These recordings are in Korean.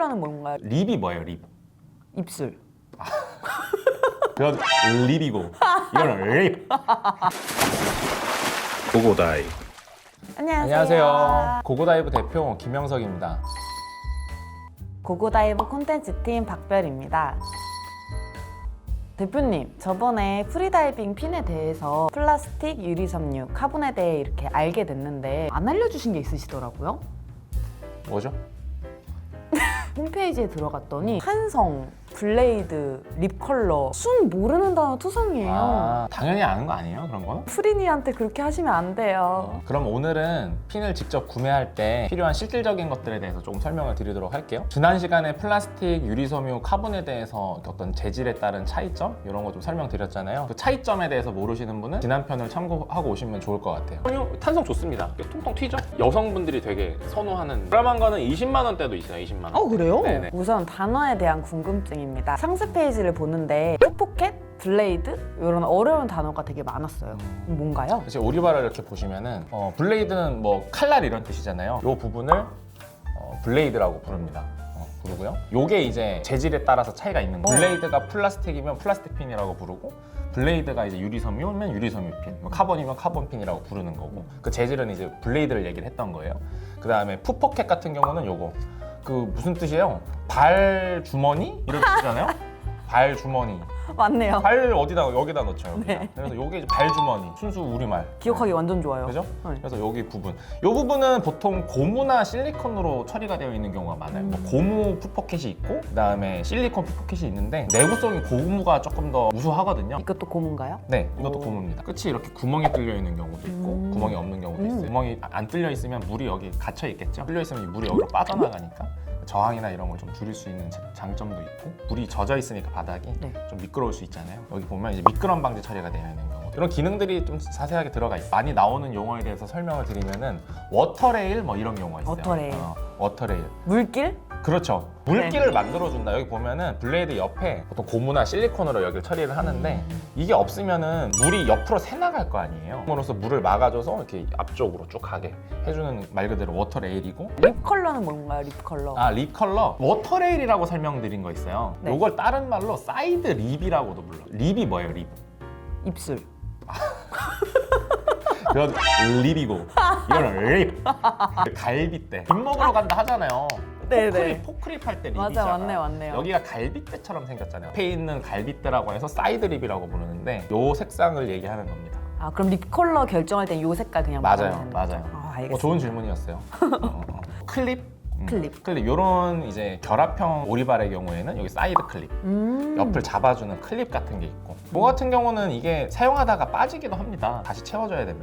컬러는 뭔가요? 립이 뭐예요, 립? 입술. 그건 립이고 이거는 립. 고고다이. 안녕하세요. 고고다이브 대표 김영석입니다. 고고다이브 콘텐츠팀 박별입니다. 대표님, 저번에 프리다이빙 핀에 대해서 플라스틱, 유리섬유, 카본에 대해 이렇게 알게 됐는데 안 알려주신 게 있으시더라고요. 뭐죠? 홈페이지에 들어갔더니 한성, 블레이드, 립 컬러, 순 모르는 단어 투성이에요. 당연히 아는 거 아니에요, 그런 거는? 프리니한테 그렇게 하시면 안 돼요. 그럼 오늘은 핀을 직접 구매할 때 필요한 실질적인 것들에 대해서 조금 설명을 드리도록 할게요. 지난 시간에 플라스틱, 유리섬유, 카본에 대해서 어떤 재질에 따른 차이점 이런 거 좀 설명드렸잖아요. 그 차이점에 대해서 모르시는 분은 지난 편을 참고하고 오시면 좋을 것 같아요. 섬유 탄성 좋습니다. 통통 튀죠? 여성분들이 되게 선호하는 저렴한 거는 20만 원대도 있어요. 20만 원. 그래요? 네네. 우선 단어에 대한 궁금증입니다. 상세 페이지를 보는데 풋포켓, 블레이드 이런 어려운 단어가 되게 많았어요. 뭔가요? 사실 오리발을 이렇게 보시면은 블레이드는 뭐 칼날 이런 뜻이잖아요. 이 부분을 블레이드라고 부릅니다. 부르고요. 요게 이제 재질에 따라서 차이가 있는 거예요. 블레이드가 플라스틱이면 플라스틱 핀이라고 부르고 블레이드가 이제 유리섬유면 유리섬유 핀, 카본이면 카본 핀이라고 부르는 거고 그 재질은 이제 블레이드를 얘기를 했던 거예요. 그 다음에 풋포켓 같은 경우는 요거 그 무슨 뜻이에요? 발 주머니 이런 뜻이잖아요. 발 주머니. 맞네요. 발 어디다 여기다 넣죠. 여기다. 네. 그래서 요게 이제 발 주머니 순수 우리말. 기억하기 완전 좋아요. 그죠? 네. 그래서 여기 부분. 이 부분은 보통 고무나 실리콘으로 처리가 되어 있는 경우가 많아요. 뭐 고무 풋포켓이 있고, 그다음에 실리콘 풋포켓이 있는데 내구성이 고무가 조금 더 우수하거든요. 이것도 고문가요? 네, 이것도 오. 고무입니다. 끝이 이렇게 구멍이 뚫려 있는 경우도 있고, 구멍이 없는 경우도 있어요. 구멍이 안 뚫려 있으면 물이 여기 갇혀 있겠죠. 뚫려 있으면 이 물이 여기로 빠져나가니까 저항이나 이런 걸 좀 줄일 수 있는 장점도 있고, 물이 젖어 있으니까 바닥이 네. 좀 미끄러울 수 있잖아요. 여기 보면 이제 미끄럼 방지 처리가 되어 있는 경우. 이런 기능들이 좀 자세하게 들어가 있어요. 많이 나오는 용어에 대해서 설명을 드리면은 워터레일 뭐 이런 경우가 있어요. 워터레일. 워터레일. 물길? 그렇죠. 물길을 만들어준다. 여기 보면은 블레이드 옆에 보통 고무나 실리콘으로 여기를 처리를 하는데 이게 없으면은 물이 옆으로 새나갈 거 아니에요. 그래서 물을 막아줘서 이렇게 앞쪽으로 쭉 가게 해주는 말 그대로 워터레일이고. 립 컬러는 뭔가요? 립 컬러. 립 컬러 워터레일이라고 설명드린 거 있어요. 네. 이걸 다른 말로 사이드 립이라고도 불러요. 립이 뭐예요? 립. 입술. 그건 립이고 이거는 립. 갈비뼈. 밥 먹으러 간다 하잖아요. 네네. 포크립 할 때 립이잖아. 맞아, 맞네요. 여기가 갈비뼈처럼 생겼잖아요. 옆에 있는 갈비뼈라고 해서 사이드 립이라고 부르는데 요 색상을 얘기하는 겁니다. 그럼 립 컬러 결정할 땐 요 색깔 그냥 맞아요, 말하면 되는 거죠? 맞아요. 알겠습니다. 좋은 질문이었어요. 클립. 클립. 요런 이제 결합형 오리발의 경우에는 여기 사이드 클립, 옆을 잡아주는 클립 같은 게 있고, 뭐 같은 경우는 이게 사용하다가 빠지기도 합니다. 다시 채워줘야 돼요.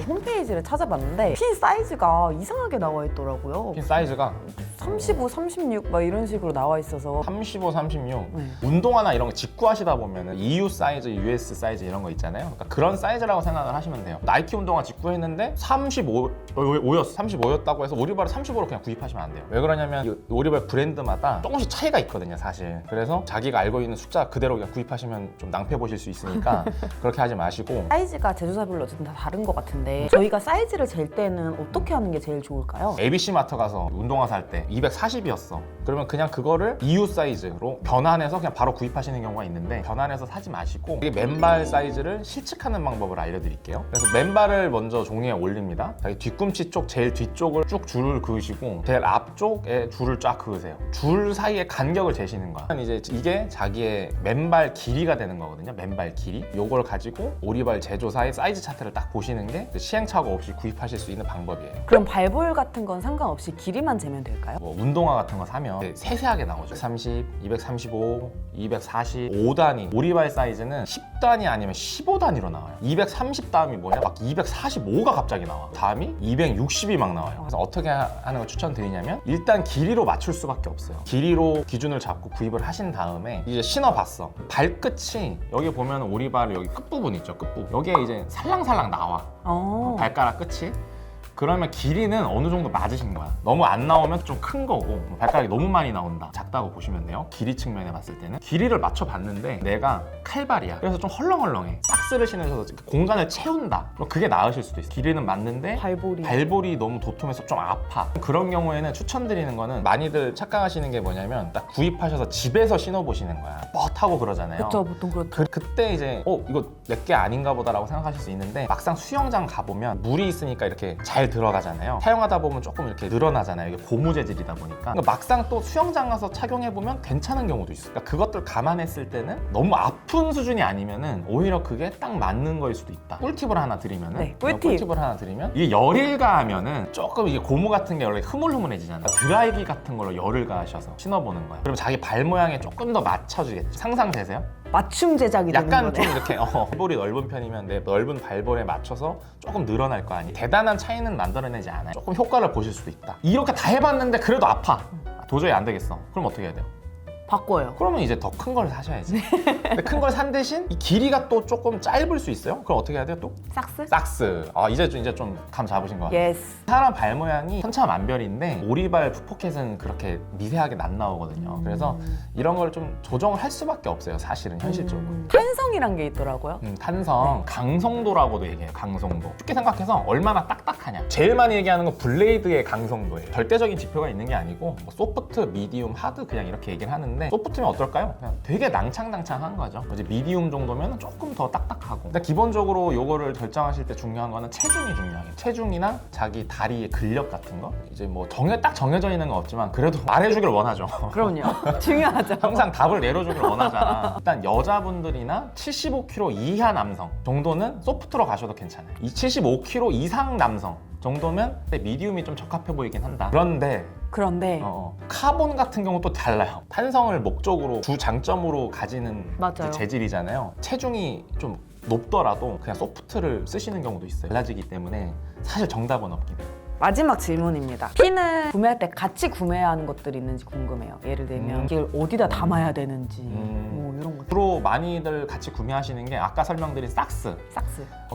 홈페이지를 찾아봤는데 핀 사이즈가 이상하게 나와 있더라고요. 핀 사이즈가 35, 36 막 이런 식으로 나와 있어서 35, 36. 네. 운동화나 이런 거 직구하시다 보면은 EU 사이즈, US 사이즈 이런 거 있잖아요. 그러니까 그런 사이즈라고 생각을 하시면 돼요. 나이키 운동화 직구했는데 35였어. 35였다고 해서 오리발을 35로 그냥 구입하시면 안 돼요. 왜 그러냐면 이 오리발 브랜드마다 조금씩 차이가 있거든요, 사실. 그래서 자기가 알고 있는 숫자 그대로 그냥 구입하시면 좀 낭패 보실 수 있으니까 그렇게 하지 마시고. 사이즈가 제조사별로 어쨌든 다 다른 것 같은데 저희가 사이즈를 잴 때는 어떻게 하는 게 제일 좋을까요? ABC 마트 가서 운동화 살 때 240이었어. 그러면 그냥 그거를 EU 사이즈로 변환해서 그냥 바로 구입하시는 경우가 있는데, 변환해서 사지 마시고 이게 맨발 사이즈를 실측하는 방법을 알려드릴게요. 그래서 맨발을 먼저 종이에 올립니다. 자기 뒤꿈치 쪽 제일 뒤쪽을 쭉 줄을 그으시고 제일 앞쪽에 줄을 쫙 그으세요. 줄 사이에 간격을 재시는 거야. 이제 이게 자기의 맨발 길이가 되는 거거든요. 맨발 길이. 요걸 가지고 오리발 제조사의 사이즈 차트를 딱 보시는 게 시행착오 없이 구입하실 수 있는 방법이에요. 그럼 발볼 같은 건 상관없이 길이만 재면 될까요? 뭐 운동화 같은 거 사면 세세하게 나오죠. 230, 235, 240, 5단위. 오리발 사이즈는 10단위 아니면 15단위로 나와요. 230 다음이 뭐냐? 막 245가 갑자기 나와. 다음이 260이 막 나와요. 그래서 어떻게 하는 걸 추천드리냐면 일단 길이로 맞출 수밖에 없어요. 길이로 기준을 잡고 구입을 하신 다음에 이제 신어봤어. 발끝이 여기 보면 오리발 여기 끝부분 있죠. 끝부분. 여기에 이제 살랑살랑 나와. 발가락 끝이. 그러면 길이는 어느 정도 맞으신 거야. 너무 안 나오면 좀 큰 거고 발가락이 너무 많이 나온다, 작다고 보시면 돼요. 길이 측면에 봤을 때는 길이를 맞춰봤는데 내가 칼발이야. 그래서 좀 헐렁헐렁해. 삭스를 신으셔서 공간을 채운다. 그럼 그게 나으실 수도 있어. 길이는 맞는데 발볼이 너무 도톰해서 좀 아파. 그런 경우에는 추천드리는 거는 많이들 착각하시는 게 뭐냐면 딱 구입하셔서 집에서 신어보시는 거야. 뻣하고 그러잖아요. 그렇죠, 보통 그렇죠. 그때 이제 이거 내게 아닌가 보다라고 생각하실 수 있는데 막상 수영장 가보면 물이 있으니까 이렇게 잘 들어가잖아요. 사용하다 보면 조금 이렇게 늘어나잖아요. 이게 고무 재질이다 보니까. 그러니까 막상 또 수영장 가서 착용해보면 괜찮은 경우도 있어요. 그러니까 그것들 감안했을 때는 너무 아픈 수준이 아니면은 오히려 그게 딱 맞는 거일 수도 있다. 꿀팁을 하나 드리면은 네, 꿀팁을 하나 드리면 이게 열을 가하면은 조금 이게 고무 같은 게 원래 흐물흐물해지잖아요. 드라이기 같은 걸로 열을 가하셔서 신어보는 거예요. 그럼 자기 발 모양에 조금 더 맞춰주겠죠. 상상되세요? 맞춤 제작이 되는 약간 거네요. 좀 이렇게 발볼이 넓은 편이면 내 넓은 발볼에 맞춰서 조금 늘어날 거 아니에요. 대단한 차이는 만들어내지 않아요. 조금 효과를 보실 수도 있다. 이렇게 다 해봤는데 그래도 아파. 도저히 안 되겠어. 그럼 어떻게 해야 돼요? 바꿔요. 그러면 이제 더 큰 걸 사셔야지. 근데 큰 걸 산 대신 이 길이가 또 조금 짧을 수 있어요. 그럼 어떻게 해야 돼요 또? 삭스? 삭스. 이제 좀 감 잡으신 것 같아요. 예스. 사람 발 모양이 천차만별인데 오리발 풋포켓은 그렇게 미세하게 안 나오거든요. 그래서 이런 걸 좀 조정을 할 수밖에 없어요. 사실은 현실적으로. 탄성이란 게 있더라고요. 탄성, 강성도라고도 얘기해요. 강성도. 쉽게 생각해서 얼마나 딱딱하냐. 제일 많이 얘기하는 건 블레이드의 강성도예요. 절대적인 지표가 있는 게 아니고 뭐 소프트, 미디움, 하드 그냥 이렇게 얘기를 하는데 소프트면 어떨까요? 그냥 되게 낭창낭창한 거죠. 이제 미디움 정도면 조금 더 딱딱하고. 근데 기본적으로 요거를 결정하실 때 중요한 거는 체중이 중요해요. 체중이나 자기 다리의 근력 같은 거. 이제 뭐 딱 정해져 있는 건 없지만 그래도 말해주길 원하죠. 그럼요. 중요하죠. 항상 답을 내려주길 원하잖아. 일단 여자분들이나 75kg 이하 남성 정도는 소프트로 가셔도 괜찮아요. 이 75kg 이상 남성 정도면 미디움이 좀 적합해 보이긴 한다. 그런데 카본 같은 경우 또 달라요. 탄성을 목적으로 주 장점으로 가지는 맞아요. 재질이잖아요. 체중이 좀 높더라도 그냥 소프트를 쓰시는 경우도 있어요. 달라지기 때문에 사실 정답은 없긴 해요. 마지막 질문입니다. 핀을 구매할 때 같이 구매해야 하는 것들이 있는지 궁금해요. 예를 들면 이걸 어디다 담아야 되는지 뭐 이런 것. 주로 많이들 같이 구매하시는 게 아까 설명드린 삭스.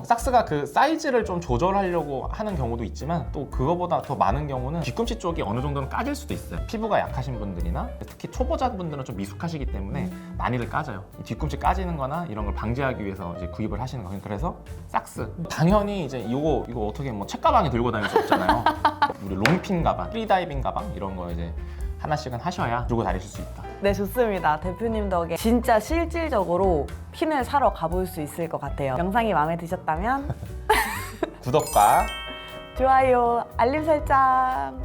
삭스가 그 사이즈를 좀 조절하려고 하는 경우도 있지만 또 그거보다 더 많은 경우는 뒤꿈치 쪽이 어느 정도는 까질 수도 있어요. 피부가 약하신 분들이나 특히 초보자분들은 좀 미숙하시기 때문에 많이들 까져요. 이 뒤꿈치 까지는 거나 이런 걸 방지하기 위해서 이제 구입을 하시는 거예요. 그래서 삭스. 당연히 이제 이거 어떻게 뭐 책가방에 들고 다닐 수 없잖아요. 우리 롱핀 가방, 프리다이빙 가방 이런 거 이제 하나씩은 하셔야 들고 다니실 수 있다. 네, 좋습니다. 대표님 덕에 진짜 실질적으로 핀을 사러 가볼 수 있을 것 같아요. 영상이 마음에 드셨다면 구독과 좋아요, 알림 설정.